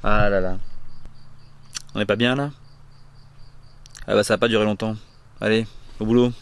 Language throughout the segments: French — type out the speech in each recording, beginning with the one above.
Ah là là. On n'est pas bien là? Ah bah ça va pas durer longtemps. Allez, au boulot.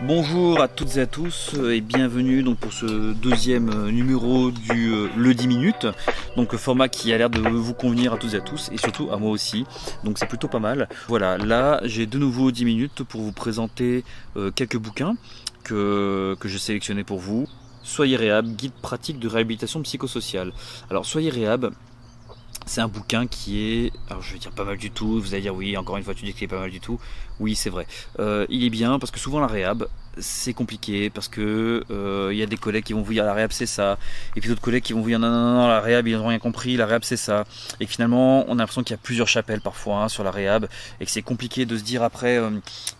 Bonjour à toutes et à tous et bienvenue donc pour ce deuxième numéro du Le 10 minutes. Donc format qui a l'air de vous convenir à toutes et à tous et surtout à moi aussi. Donc c'est plutôt pas mal. Voilà, là j'ai de nouveau 10 minutes pour vous présenter quelques bouquins que j'ai sélectionnés pour vous. Soyez réhab, guide pratique de réhabilitation psychosociale. Alors Soyez réhab, c'est un bouquin qui est, alors je vais dire pas mal du tout, vous allez dire oui, encore une fois tu dis qu'il est pas mal du tout, oui c'est vrai. Il est bien parce que souvent la réhab, c'est compliqué parce que y a des collègues qui vont vous dire la réhab c'est ça, et puis d'autres collègues qui vont vous dire non, la réhab ils n'ont rien compris, la réhab c'est ça, et que finalement on a l'impression qu'il y a plusieurs chapelles parfois sur la réhab, et que c'est compliqué de se dire après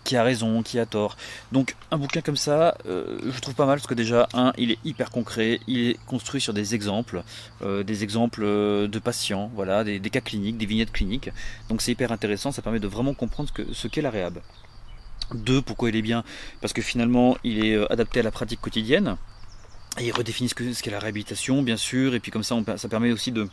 qui a raison, qui a tort. Donc un bouquin comme ça, je trouve pas mal parce que déjà, il est hyper concret, il est construit sur des exemples de patients, voilà, des cas cliniques, des vignettes cliniques. Donc c'est hyper intéressant, ça permet de vraiment comprendre ce qu'est la réhab. Deux, pourquoi il est bien? Parce que finalement, il est adapté à la pratique quotidienne. Et il redéfinit ce qu'est la réhabilitation, bien sûr. Et puis comme ça, ça permet aussi de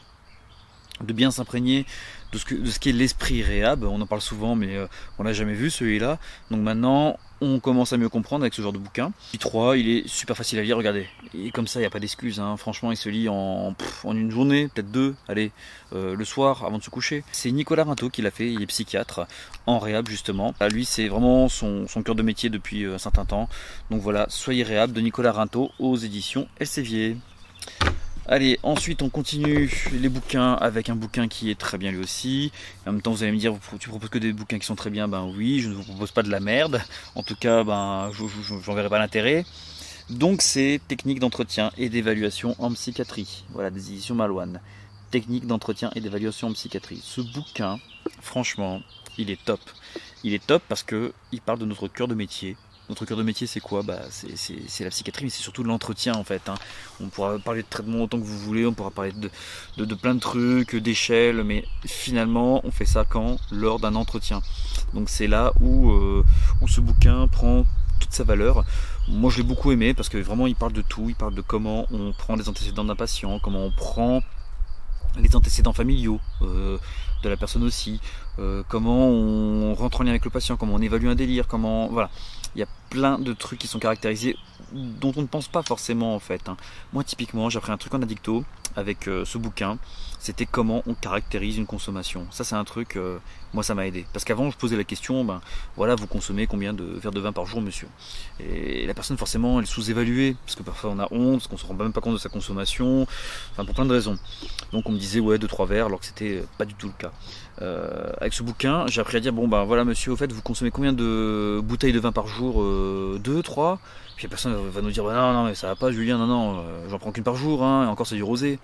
bien s'imprégner de ce qu'est l'esprit réhab. On en parle souvent, mais on l'a jamais vu celui-là. Donc maintenant, on commence à mieux comprendre avec ce genre de bouquin. Puis 3, il est super facile à lire, regardez. Et comme ça, il n'y a pas d'excuse. Franchement, il se lit en une journée, peut-être deux, allez, le soir, avant de se coucher. C'est Nicolas Rintaud qui l'a fait, il est psychiatre, en réhab justement. Lui, c'est vraiment son cœur de métier depuis un certain temps. Donc voilà, Soyez réhab de Nicolas Rintaud aux éditions Elsevier. Allez, ensuite on continue les bouquins avec un bouquin qui est très bien lui aussi. En même temps vous allez me dire, tu proposes que des bouquins qui sont très bien. Ben oui, je ne vous propose pas de la merde. En tout cas, j'en verrai pas l'intérêt. Donc c'est Techniques d'entretien et d'évaluation en psychiatrie. Voilà, des éditions Malouane. Techniques d'entretien et d'évaluation en psychiatrie. Ce bouquin, franchement, il est top. Il est top parce que il parle de notre cœur de métier. Notre cœur de métier, c'est quoi? C'est la psychiatrie, mais c'est surtout de l'entretien en fait. On pourra parler de traitement autant que vous voulez, on pourra parler de plein de trucs, d'échelles, mais finalement, on fait ça quand? Lors d'un entretien. Donc c'est là où ce bouquin prend toute sa valeur. Moi, je l'ai beaucoup aimé parce que vraiment, il parle de tout. Il parle de comment on prend les antécédents d'un patient, comment on prend les antécédents familiaux de la personne aussi, comment on rentre en lien avec le patient, comment on évalue un délire, voilà. Il y a plein de trucs qui sont caractérisés dont on ne pense pas forcément en fait. Moi typiquement j'ai appris un truc en addicto avec ce bouquin, c'était comment on caractérise une consommation. Ça c'est un truc, moi ça m'a aidé. Parce qu'avant je posais la question, voilà, vous consommez combien de verres de vin par jour monsieur? Et la personne forcément elle est sous-évaluée, parce que parfois on a honte, parce qu'on se rend même pas compte de sa consommation, pour plein de raisons. Donc on me disait ouais 2-3 verres alors que c'était pas du tout le cas. Avec ce bouquin j'ai appris à dire voilà monsieur, au fait vous consommez combien de bouteilles de vin par jour? 2, 3. Puis la personne va nous dire non mais ça va pas Julien, non j'en prends qu'une par jour, et encore c'est du rosé.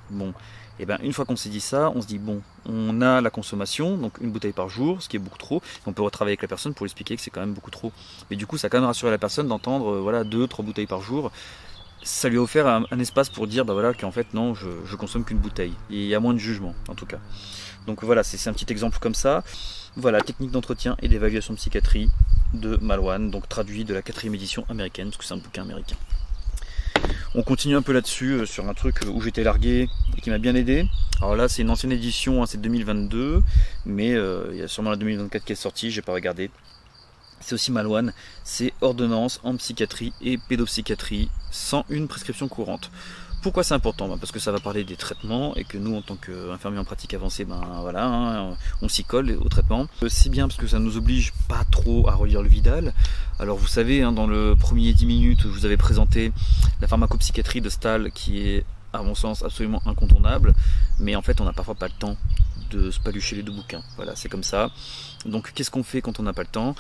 Bon, et une fois qu'on s'est dit ça, on se dit bon, on a la consommation, donc une bouteille par jour, ce qui est beaucoup trop. On peut retravailler avec la personne pour lui expliquer que c'est quand même beaucoup trop. Mais du coup ça a quand même rassuré la personne d'entendre 2-3 bouteilles par jour. Ça lui a offert un espace pour dire qu'en fait non, je consomme qu'une bouteille. Et il y a moins de jugement en tout cas. Donc voilà, c'est un petit exemple comme ça. Voilà, Techniques d'entretien et d'évaluation de psychiatrie de Malouane, donc traduit de la 4e édition américaine, parce que c'est un bouquin américain. On continue un peu là-dessus, sur un truc où j'étais largué et qui m'a bien aidé. Alors là, c'est une ancienne édition, c'est 2022, mais il y a sûrement la 2024 qui est sortie, j'ai pas regardé. C'est aussi Malouane, c'est Ordonnance en psychiatrie et pédopsychiatrie sans une prescription courante. Pourquoi c'est important? Parce que ça va parler des traitements et que nous en tant qu'infirmiers en pratique avancée, on s'y colle au traitement. C'est bien parce que ça nous oblige pas trop à relire le Vidal. Alors vous savez, dans le premier 10 minutes, je vous avais présenté la pharmacopsychiatrie de Stahl qui est à mon sens absolument incontournable, mais en fait on n'a parfois pas le temps de se palucher les deux bouquins. Voilà, c'est comme ça. Donc qu'est-ce qu'on fait quand on n'a pas le temps?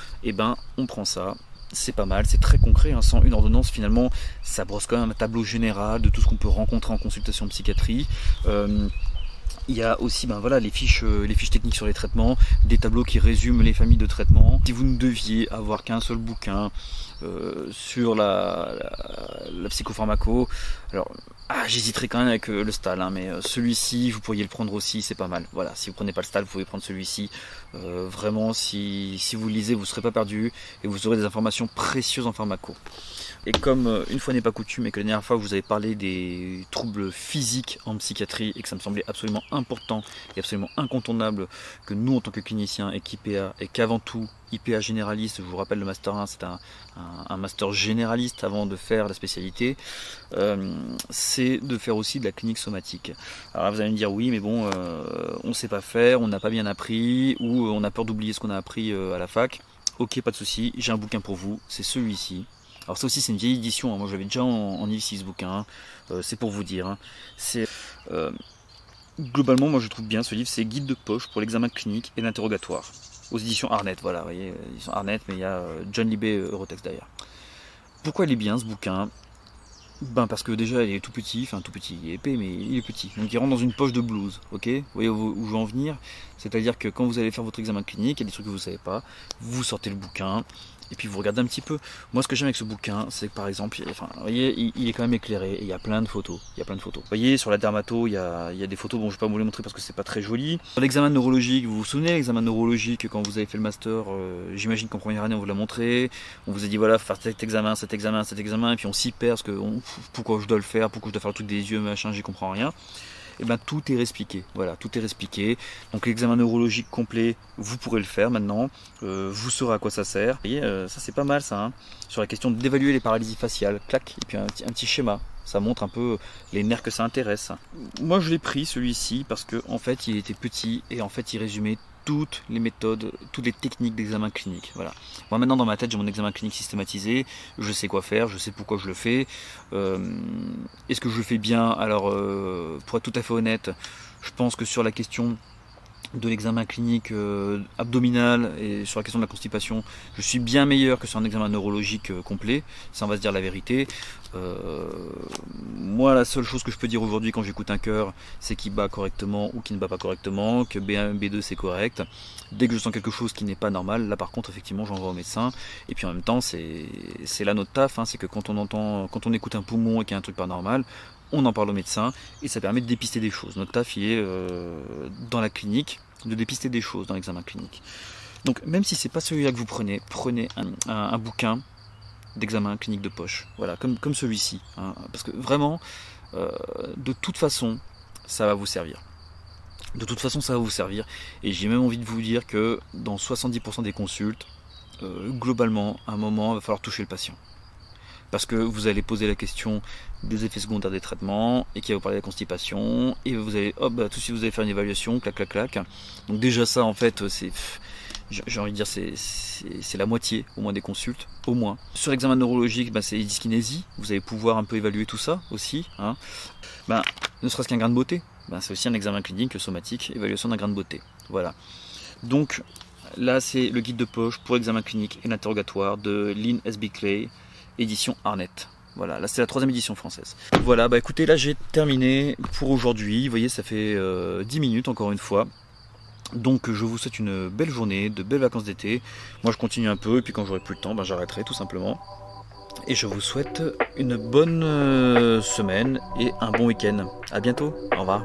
On prend ça. C'est pas mal, c'est très concret, sans une ordonnance finalement ça brosse quand même un tableau général de tout ce qu'on peut rencontrer en consultation de psychiatrie. Il y a aussi voilà, les fiches techniques sur les traitements, des tableaux qui résument les familles de traitements. Si vous ne deviez avoir qu'un seul bouquin sur la psychopharmaco, alors j'hésiterais quand même avec le Stahl, mais celui-ci vous pourriez le prendre aussi, c'est pas mal. Voilà, si vous prenez pas le Stahl, vous pouvez prendre celui-ci. Vraiment, si vous le lisez, vous ne serez pas perdu et vous aurez des informations précieuses en pharmaco. Et comme une fois n'est pas coutume et que la dernière fois vous avez parlé des troubles physiques en psychiatrie et que ça me semblait absolument important et absolument incontournable que nous en tant que cliniciens et qu'IPA, et qu'avant tout IPA généraliste, je vous rappelle le master 1 c'est un master généraliste avant de faire la spécialité, c'est de faire aussi de la clinique somatique. Alors là, vous allez me dire oui mais bon on ne sait pas faire, on n'a pas bien appris ou on a peur d'oublier ce qu'on a appris à la fac. Ok, pas de souci, j'ai un bouquin pour vous, c'est celui-ci. Alors ça aussi c'est une vieille édition, moi je l'avais déjà en I6 ce bouquin, c'est pour vous dire. C'est globalement moi je trouve bien ce livre, c'est Guide de poche pour l'examen clinique et l'interrogatoire. Aux éditions Arnett, voilà, vous voyez, éditions Arnett, mais il y a John Libé Eurotext derrière. Pourquoi il est bien ce bouquin? Parce que déjà il est tout petit, il est épais mais il est petit, donc il rentre dans une poche de blouse, ok? Vous voyez où je veux en venir? C'est-à-dire que quand vous allez faire votre examen clinique, il y a des trucs que vous ne savez pas, vous sortez le bouquin, et puis vous regardez un petit peu. Moi ce que j'aime avec ce bouquin, c'est que par exemple, vous voyez, il est quand même éclairé, et il y a plein de photos, Vous voyez, sur la dermato, il y a des photos, bon je ne vais pas vous les montrer parce que c'est pas très joli. Sur l'examen neurologique, vous vous souvenez, l'examen neurologique, quand vous avez fait le master, j'imagine qu'en première année on vous l'a montré, on vous a dit voilà, faut faire cet examen, et puis on s'y perd parce que pourquoi je dois le faire, pourquoi je dois faire le truc des yeux, machin, j'y comprends rien. Et tout est expliqué, voilà, tout est expliqué. Donc l'examen neurologique complet, vous pourrez le faire maintenant, vous saurez à quoi ça sert. Vous voyez, ça c'est pas mal ça, sur la question d'évaluer les paralysies faciales, clac, et puis un petit schéma, ça montre un peu les nerfs que ça intéresse. Moi je l'ai pris celui-ci parce que en fait il était petit et en fait il résumait toutes les méthodes, toutes les techniques d'examen clinique. Voilà. Moi maintenant dans ma tête j'ai mon examen clinique systématisé, je sais quoi faire, je sais pourquoi je le fais. Est-ce que je le fais bien? Alors pour être tout à fait honnête, je pense que sur la question de l'examen clinique abdominal et sur la question de la constipation, je suis bien meilleur que sur un examen neurologique complet, ça on va se dire la vérité. Moi la seule chose que je peux dire aujourd'hui quand j'écoute un cœur, c'est qu'il bat correctement ou qu'il ne bat pas correctement, que B1, B2 c'est correct. Dès que je sens quelque chose qui n'est pas normal, là par contre effectivement j'envoie au médecin. Et puis en même temps c'est là notre taf, c'est que quand on écoute un poumon et qu'il y a un truc pas normal, on en parle au médecin et ça permet de dépister des choses. Notre taf il est dans la clinique de dépister des choses dans l'examen clinique. Donc même si c'est pas celui-là que vous prenez un bouquin d'examen clinique de poche, voilà, comme celui-ci, parce que vraiment de toute façon ça va vous servir. Et j'ai même envie de vous dire que dans 70% des consultes, globalement à un moment il va falloir toucher le patient. Parce que vous allez poser la question des effets secondaires des traitements et qui va vous parler de la constipation et vous allez tout de suite vous allez faire une évaluation, clac. Donc déjà ça en fait c'est, j'ai envie de dire c'est la moitié au moins des consultes, au moins. Sur l'examen neurologique, c'est les dyskinesies, vous allez pouvoir un peu évaluer tout ça aussi. Ne serait-ce qu'un grain de beauté, c'est aussi un examen clinique somatique, évaluation d'un grain de beauté. Voilà. Donc là c'est le guide de poche pour examen clinique et l'interrogatoire de Lynn S. Bickley, édition Arnett. Voilà, là c'est la 3e édition française. Voilà, écoutez, là j'ai terminé pour aujourd'hui. Vous voyez, ça fait 10 minutes encore une fois. Donc je vous souhaite une belle journée, de belles vacances d'été. Moi je continue un peu et puis quand j'aurai plus le temps, j'arrêterai tout simplement. Et je vous souhaite une bonne semaine et un bon week-end. A bientôt, au revoir.